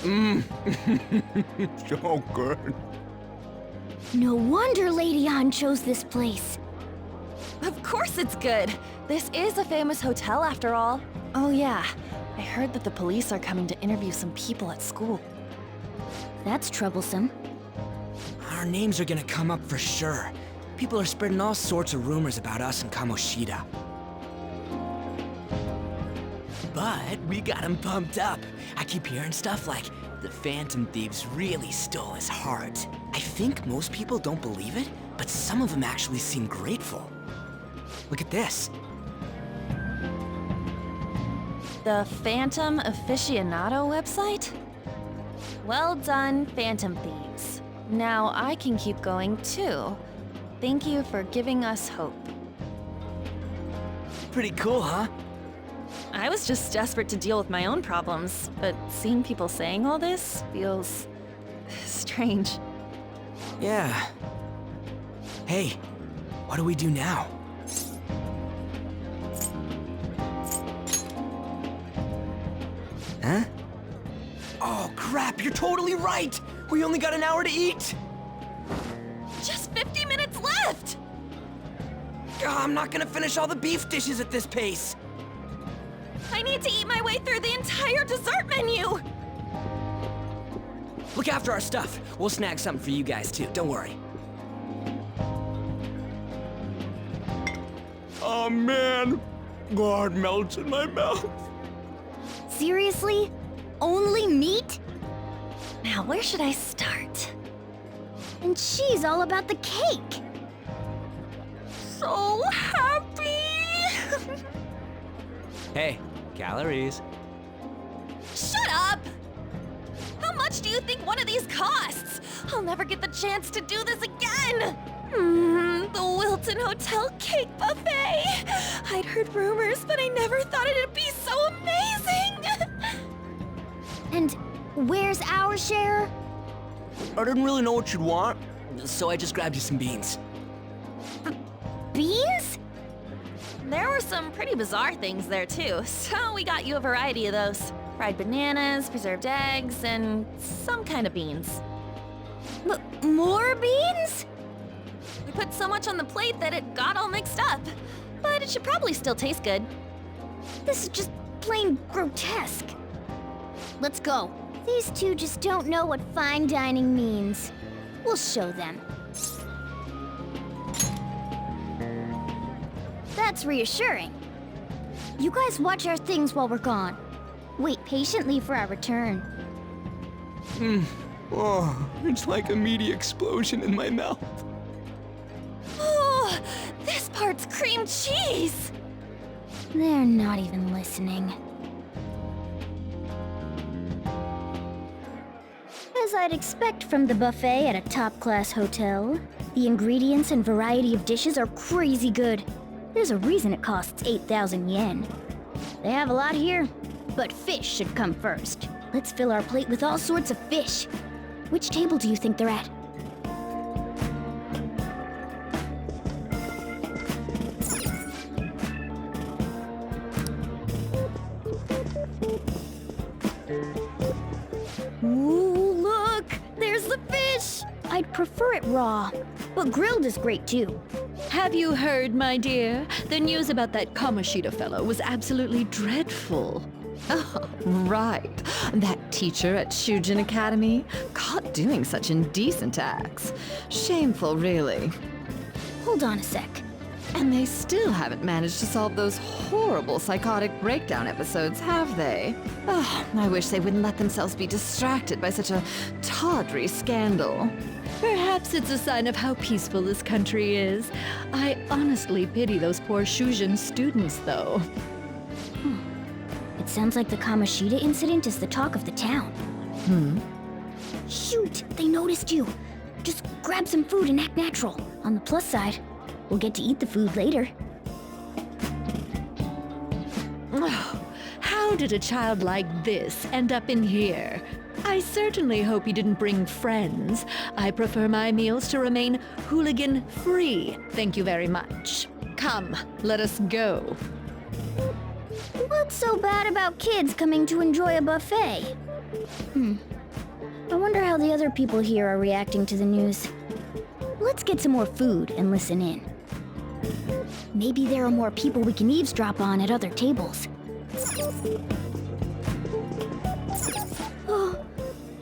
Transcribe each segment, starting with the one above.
Mmm. So good. No wonder Lady An chose this place. Of course it's good. This is a famous hotel after all. Oh yeah, I heard that the police are coming to interview some people at school. That's troublesome. Our names are gonna come up for sure. People are spreading all sorts of rumors about us and Kamoshida. But we got him pumped up. I keep hearing stuff like, the Phantom Thieves really stole his heart. I think most people don't believe it, but some of them actually seem grateful. Look at this. The Phantom Aficionado website? Well done, Phantom Thieves. Now I can keep going too. Thank you for giving us hope. Pretty cool, huh? I was just desperate to deal with my own problems, but seeing people saying all this feels strange. Yeah. Hey, what do we do now? Huh? Oh crap, you're totally right! We only got an hour to eat! Just 50 minutes left! I'm not gonna finish all the beef dishes at this pace! I need to eat my way through the entire dessert menu! Look after our stuff. We'll snag something for you guys too, don't worry. Oh man, God melts in my mouth. Seriously? Only meat? Now, where should I start? And she's all about the cake. So happy! Hey, calories. Shut up! How much do you think one of these costs? I'll never get the chance to do this again! The Wilton Hotel Cake Buffet! I'd heard rumors, but I never thought it'd be so amazing! And where's our share? I didn't really know what you'd want, so I just grabbed you some beans. Beans? There were some pretty bizarre things there too, so we got you a variety of those. Fried bananas, preserved eggs, and some kind of beans. More beans? We put so much on the plate that it got all mixed up. But it should probably still taste good. This is just plain grotesque. Let's go. These two just don't know what fine dining means. We'll show them. That's reassuring. You guys watch our things while we're gone. Wait patiently for our return. Oh, it's like a meaty explosion in my mouth. Oh, this part's cream cheese! They're not even listening. As I'd expect from the buffet at a top-class hotel, the ingredients and variety of dishes are crazy good. There's a reason it costs 8,000 yen. They have a lot here, but fish should come first. Let's fill our plate with all sorts of fish. Which table do you think they're at? Ooh, look! There's the fish! I'd prefer it raw, but grilled is great too. Have you heard, my dear? The news about that Kamoshida fellow was absolutely dreadful. Oh, right. That teacher at Shujin Academy, caught doing such indecent acts. Shameful, really. Hold on a sec. And they still haven't managed to solve those horrible psychotic breakdown episodes, have they? Oh, I wish they wouldn't let themselves be distracted by such a tawdry scandal. Perhaps it's a sign of how peaceful this country is. I honestly pity those poor Shujin students, though. It sounds like the Kamoshida incident is the talk of the town. Shoot, they noticed you. Just grab some food and act natural. On the plus side, we'll get to eat the food later. Oh, how did a child like this end up in here? I certainly hope he didn't bring friends. I prefer my meals to remain hooligan-free. Thank you very much. Come, let us go. What's so bad about kids coming to enjoy a buffet? I wonder how the other people here are reacting to the news. Let's get some more food and listen in. Maybe there are more people we can eavesdrop on at other tables. Oh,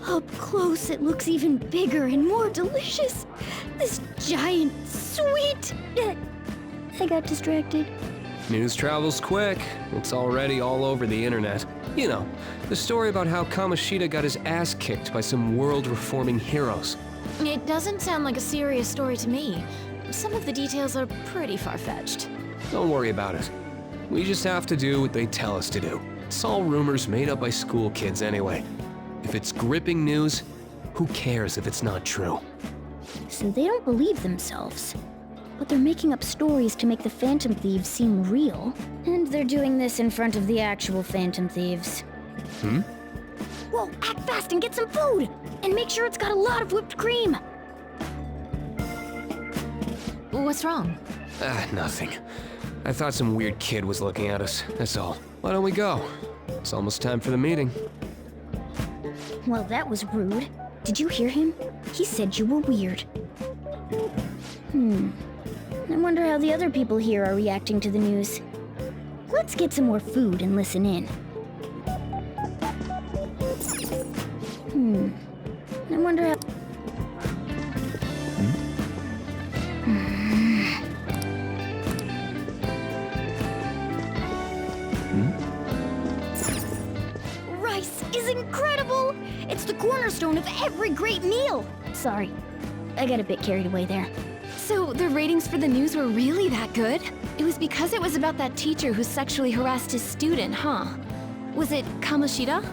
up close it looks even bigger and more delicious. This giant sweet... I got distracted. News travels quick. It's already all over the internet. You know, the story about how Kamoshida got his ass kicked by some world-reforming heroes. It doesn't sound like a serious story to me. Some of the details are pretty far-fetched. Don't worry about it. We just have to do what they tell us to do. It's all rumors made up by school kids anyway. If it's gripping news, who cares if it's not true? So they don't believe themselves. But they're making up stories to make the Phantom Thieves seem real. And they're doing this in front of the actual Phantom Thieves. Whoa, act fast and get some food! And make sure it's got a lot of whipped cream! What's wrong? Nothing. I thought some weird kid was looking at us, that's all. Why don't we go? It's almost time for the meeting. Well, that was rude. Did you hear him? He said you were weird. I wonder how the other people here are reacting to the news. Let's get some more food and listen in. I wonder how... Rice is incredible! It's the cornerstone of every great meal! Sorry, I got a bit carried away there. So the ratings for the news were really that good? It was because it was about that teacher who sexually harassed his student, huh? Was it Kamoshida?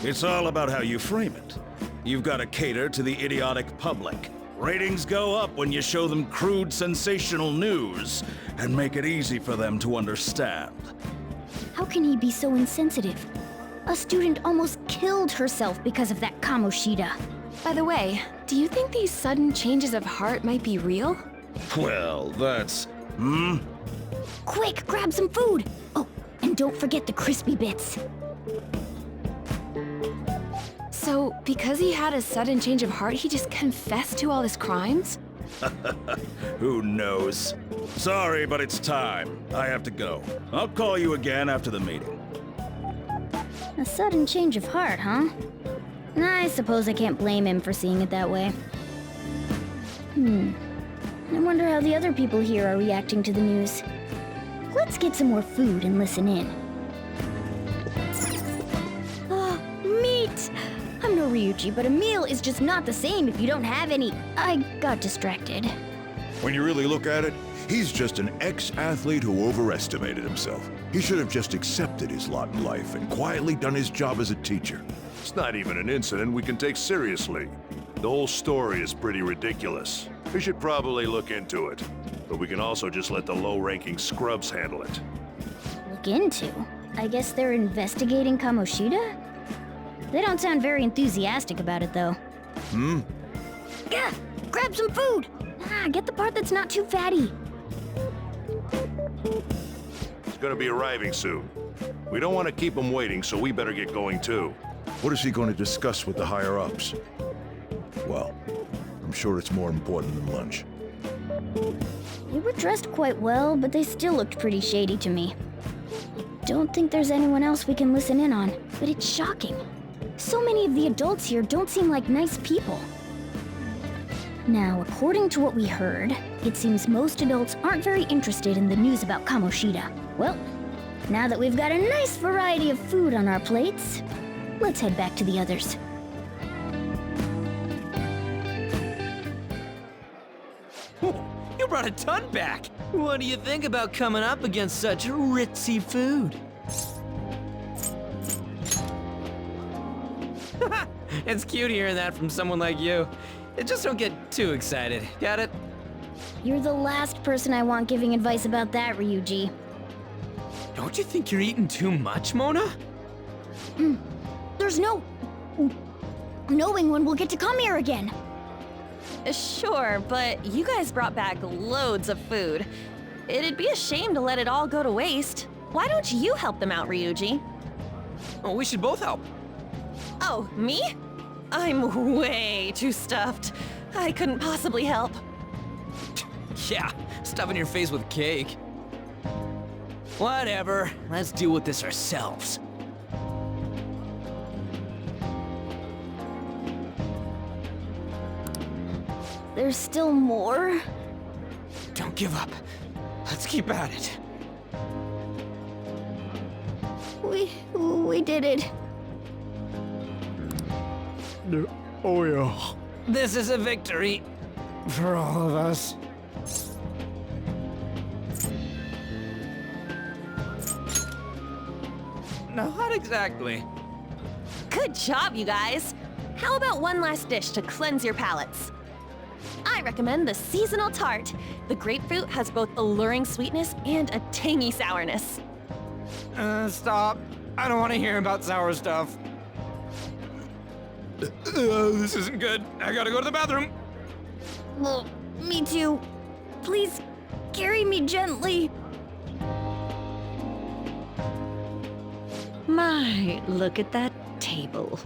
It's all about how you frame it. You've got to cater to the idiotic public. Ratings go up when you show them crude, sensational news and make it easy for them to understand. How can he be so insensitive? A student almost killed herself because of that Kamoshida. By the way, do you think these sudden changes of heart might be real? Well, that's... Quick, grab some food! Oh, and don't forget the crispy bits. So, because he had a sudden change of heart, he just confessed to all his crimes? Who knows? Sorry, but it's time. I have to go. I'll call you again after the meeting. A sudden change of heart, huh? I suppose I can't blame him for seeing it that way. I wonder how the other people here are reacting to the news. Let's get some more food and listen in. Oh, meat! I'm no Ryuji, but a meal is just not the same if you don't have any. I got distracted. When you really look at it, he's just an ex-athlete who overestimated himself. He should have just accepted his lot in life and quietly done his job as a teacher. It's not even an incident we can take seriously. The whole story is pretty ridiculous. We should probably look into it. But we can also just let the low-ranking scrubs handle it. Look into? I guess they're investigating Kamoshida? They don't sound very enthusiastic about it, though. Yeah, grab some food! Get the part that's not too fatty. He's gonna be arriving soon. We don't want to keep him waiting, so we better get going too. What is he going to discuss with the higher-ups? Well, I'm sure it's more important than lunch. They were dressed quite well, but they still looked pretty shady to me. Don't think there's anyone else we can listen in on, but it's shocking. So many of the adults here don't seem like nice people. Now, according to what we heard, it seems most adults aren't very interested in the news about Kamoshida. Well, now that we've got a nice variety of food on our plates, let's head back to the others. You brought a ton back! What do you think about coming up against such ritzy food? It's cute hearing that from someone like you. Just don't get too excited, got it? You're the last person I want giving advice about that, Ryuji. Don't you think you're eating too much, Mona? There's no knowing when we'll get to come here again. Sure, but you guys brought back loads of food. It'd be a shame to let it all go to waste. Why don't you help them out, Ryuji? Oh, we should both help. Oh, me? I'm way too stuffed. I couldn't possibly help. Yeah, stuffing your face with cake. Whatever, let's deal with this ourselves. There's still more? Don't give up. Let's keep at it. We did it. Oh yeah. This is a victory for all of us. Not exactly. Good job, you guys. How about one last dish to cleanse your palates? I recommend the seasonal tart. The grapefruit has both alluring sweetness and a tangy sourness. Stop. I don't want to hear about sour stuff. This isn't good. I gotta go to the bathroom. Well, me too. Please, carry me gently. My, look at that table.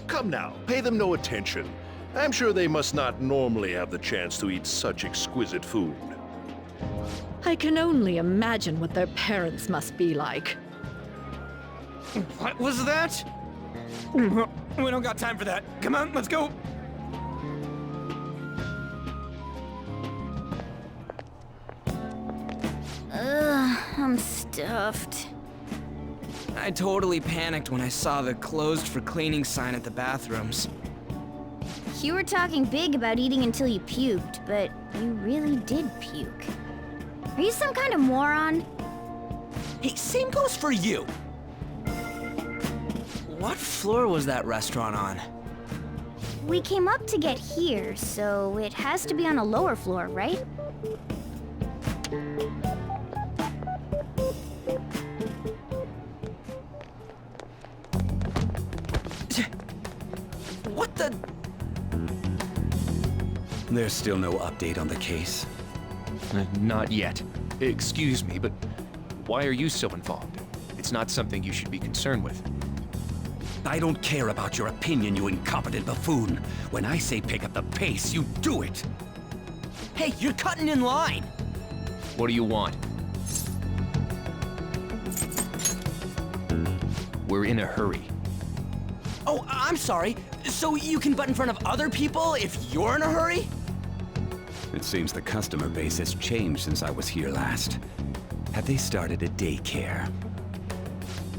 Come now, pay them no attention. I'm sure they must not normally have the chance to eat such exquisite food. I can only imagine what their parents must be like. What was that? We don't got time for that. Come on, let's go. I'm stuffed. I totally panicked when I saw the closed for cleaning sign at the bathrooms. You were talking big about eating until you puked, but you really did puke. Are you some kind of moron? Hey, same goes for you. What floor was that restaurant on? We came up to get here, so it has to be on a lower floor, right? What the? There's still no update on the case. Not yet. Excuse me, but why are you so involved? It's not something you should be concerned with. I don't care about your opinion, you incompetent buffoon. When I say pick up the pace, you do it. Hey, you're cutting in line. What do you want? We're in a hurry. Oh, I'm sorry. So you can butt in front of other people if you're in a hurry? It seems the customer base has changed since I was here last. Have they started a daycare?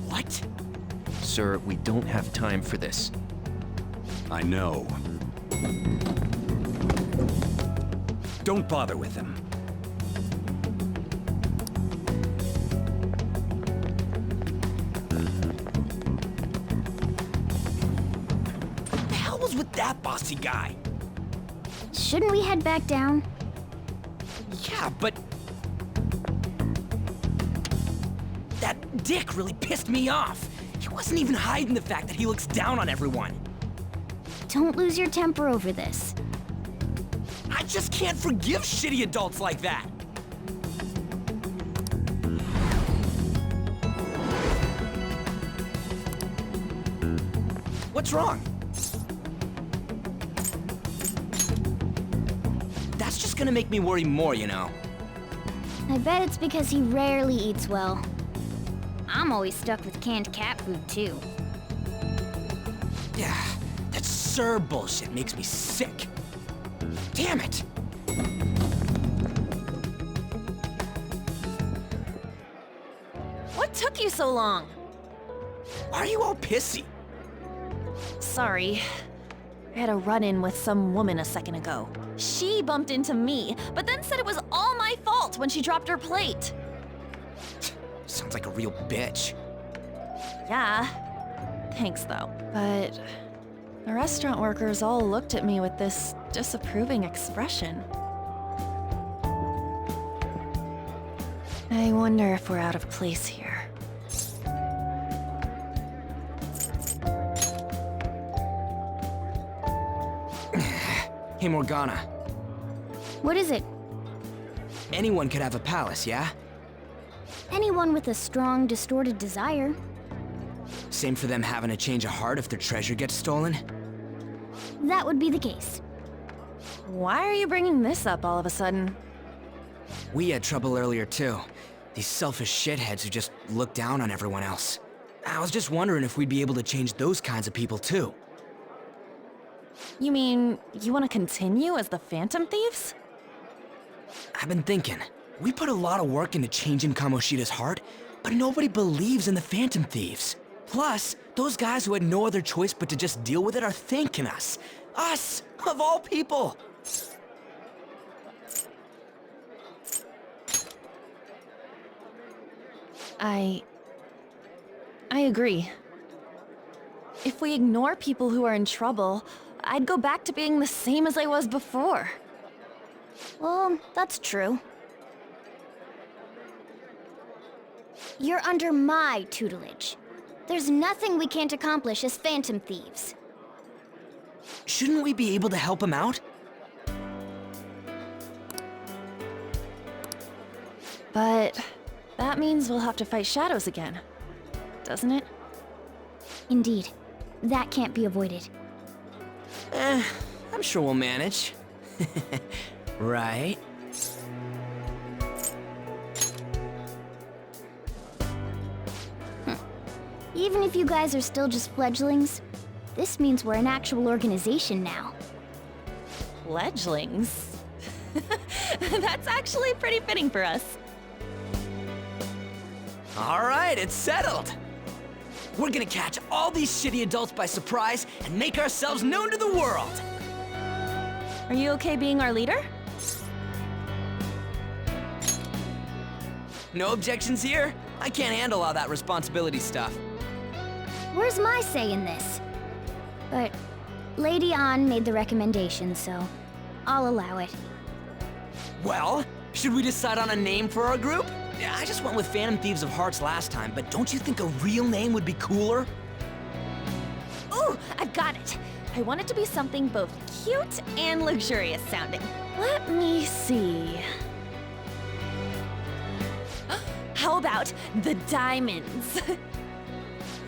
What? Sir, we don't have time for this. I know. Don't bother with them. What the hell was with that bossy guy? Shouldn't we head back down? Yeah, but... that dick really pissed me off. He wasn't even hiding the fact that he looks down on everyone. Don't lose your temper over this. I just can't forgive shitty adults like that. What's wrong? That's just gonna make me worry more, you know. I bet it's because he rarely eats well. I'm always stuck with canned cat food, too. Yeah, that Sir bullshit makes me sick. Damn it! What took you so long? Why are you all pissy? Sorry. I had a run-in with some woman a second ago. She bumped into me, but then said it was all my fault when she dropped her plate. Sounds like a real bitch. Yeah. Thanks, though. But the restaurant workers all looked at me with this disapproving expression. I wonder if we're out of place here. Hey, Morgana. What is it? Anyone could have a palace, yeah? Anyone with a strong, distorted desire. Same for them having a change of heart if their treasure gets stolen? That would be the case. Why are you bringing this up all of a sudden? We had trouble earlier too. These selfish shitheads who just look down on everyone else. I was just wondering if we'd be able to change those kinds of people too. You mean, you want to continue as the Phantom Thieves? I've been thinking, we put a lot of work into changing Kamoshida's heart, but nobody believes in the Phantom Thieves. Plus, those guys who had no other choice but to just deal with it are thanking us. Us, of all people! I agree. If we ignore people who are in trouble, I'd go back to being the same as I was before. Well, that's true. You're under my tutelage. There's nothing we can't accomplish as Phantom Thieves. Shouldn't we be able to help him out? But that means we'll have to fight shadows again, doesn't it? Indeed. That can't be avoided. I'm sure we'll manage. Right? Even if you guys are still just fledglings, this means we're an actual organization now. Fledglings? That's actually pretty fitting for us. All right, it's settled. We're gonna catch all these shitty adults by surprise and make ourselves known to the world. Are you okay being our leader? No objections here? I can't handle all that responsibility stuff. Where's my say in this? But Lady An made the recommendation, so I'll allow it. Well, should we decide on a name for our group? Yeah, I just went with Phantom Thieves of Hearts last time, but don't you think a real name would be cooler? Ooh, I've got it. I want it to be something both cute and luxurious sounding. Let me see. How about the Diamonds?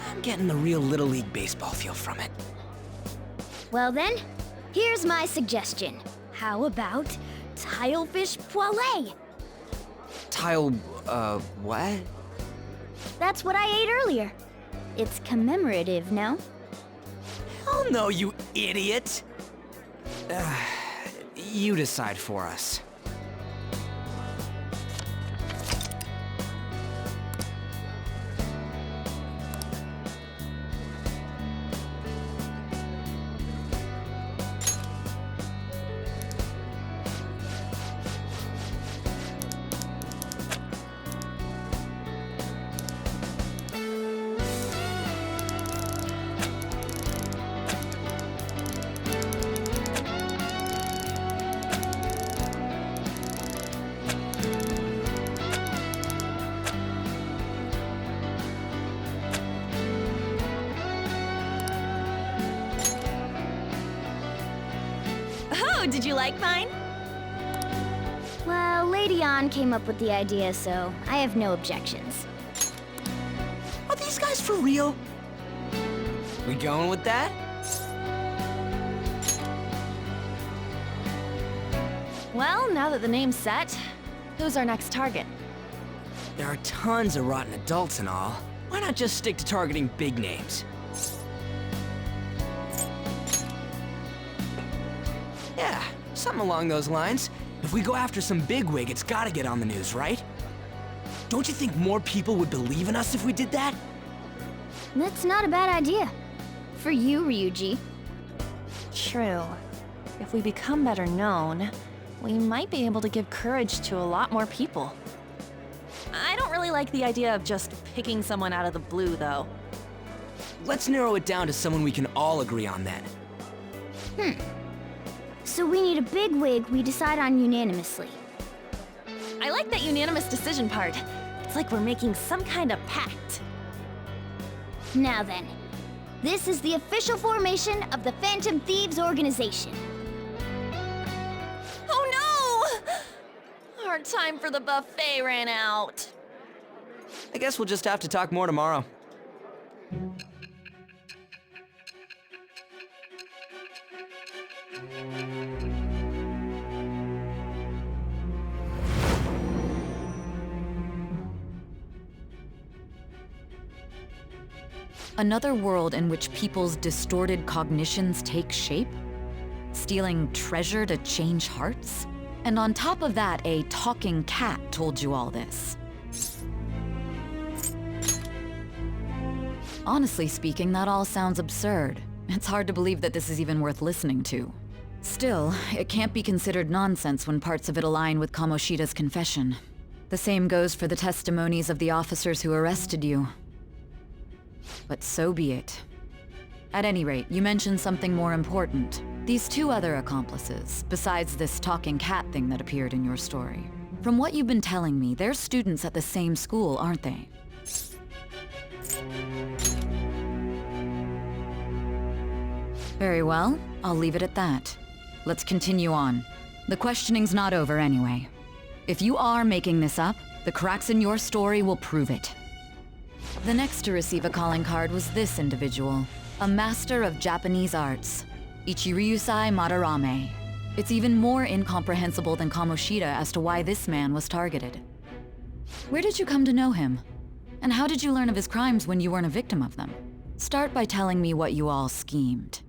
I'm getting the real Little League Baseball feel from it. Well then, here's my suggestion. How about Tilefish Poêlée? What? That's what I ate earlier. It's commemorative, no? Oh no, you idiot! You decide for us. Oh, did you like mine? Well, Lady An came up with the idea, so I have no objections. Are these guys for real? We going with that? Well, now that the name's set, who's our next target? There are tons of rotten adults and all. Why not just stick to targeting big names? Yeah, something along those lines. If we go after some bigwig, it's gotta get on the news, right? Don't you think more people would believe in us if we did that? That's not a bad idea. For you, Ryuji. True. If we become better known, we might be able to give courage to a lot more people. I don't really like the idea of just picking someone out of the blue, though. Let's narrow it down to someone we can all agree on then. So we need a bigwig we decide on unanimously. I like that unanimous decision part. It's like we're making some kind of pact. Now then, this is the official formation of the Phantom Thieves organization. Oh no! Our time for the buffet ran out. I guess we'll just have to talk more tomorrow. Another world in which people's distorted cognitions take shape? Stealing treasure to change hearts? And on top of that, a talking cat told you all this. Honestly speaking, that all sounds absurd. It's hard to believe that this is even worth listening to. Still, it can't be considered nonsense when parts of it align with Kamoshida's confession. The same goes for the testimonies of the officers who arrested you. But so be it. At any rate, you mentioned something more important. These two other accomplices, besides this talking cat thing that appeared in your story. From what you've been telling me, they're students at the same school, aren't they? Very well, I'll leave it at that. Let's continue on. The questioning's not over anyway. If you are making this up, the cracks in your story will prove it. The next to receive a calling card was this individual, a master of Japanese arts, Ichiryusai Madarame. It's even more incomprehensible than Kamoshida as to why this man was targeted. Where did you come to know him? And how did you learn of his crimes when you weren't a victim of them? Start by telling me what you all schemed.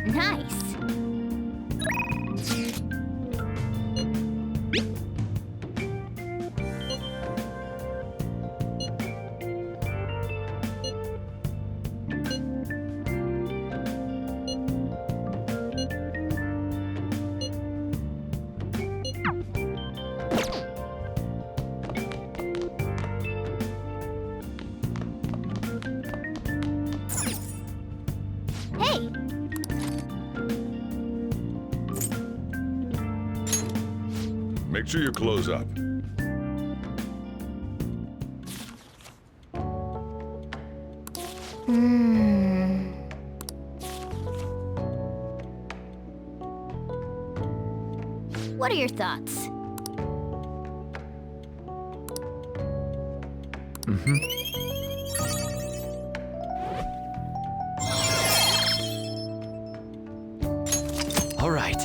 Nice. Hey! Make sure you close up. What are your thoughts? All right.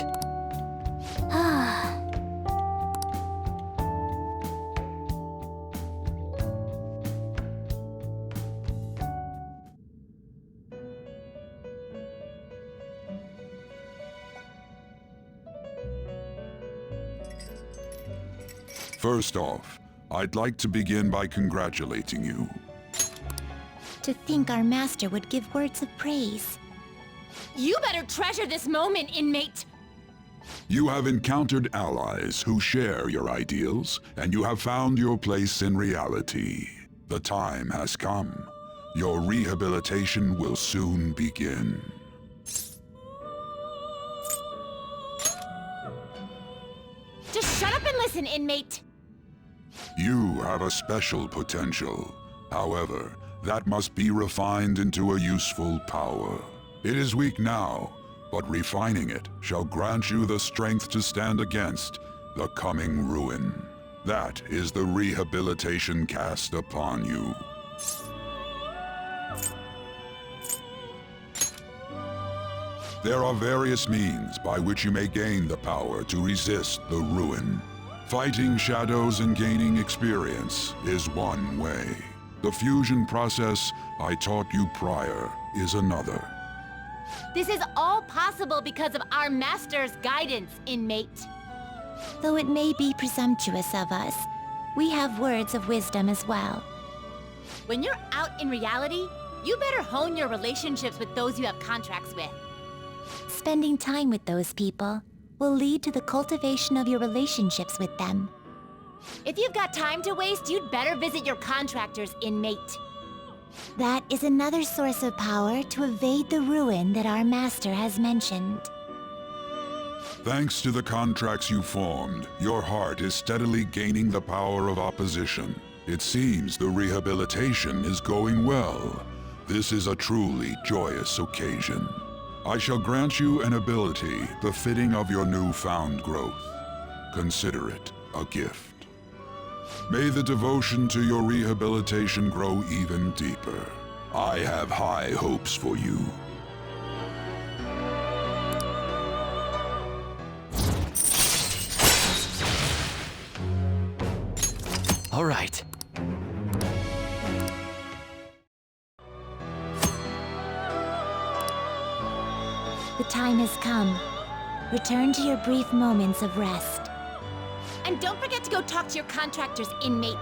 First off, I'd like to begin by congratulating you. To think our master would give words of praise. You better treasure this moment, inmate! You have encountered allies who share your ideals, and you have found your place in reality. The time has come. Your rehabilitation will soon begin. Just shut up and listen, inmate! You have a special potential. However, that must be refined into a useful power. It is weak now, but refining it shall grant you the strength to stand against the coming ruin. That is the rehabilitation cast upon you. There are various means by which you may gain the power to resist the ruin. Fighting shadows and gaining experience is one way. The fusion process I taught you prior is another. This is all possible because of our master's guidance, inmate. Though it may be presumptuous of us, we have words of wisdom as well. When you're out in reality, you better hone your relationships with those you have contracts with. Spending time with those people will lead to the cultivation of your relationships with them. If you've got time to waste, you'd better visit your contractors, inmate. That is another source of power to evade the ruin that our master has mentioned. Thanks to the contracts you formed, your heart is steadily gaining the power of opposition. It seems the rehabilitation is going well. This is a truly joyous occasion. I shall grant you an ability befitting of your newfound growth. Consider it a gift. May the devotion to your rehabilitation grow even deeper. I have high hopes for you. All right. The time has come. Return to your brief moments of rest. And don't forget to go talk to your contractors, inmate.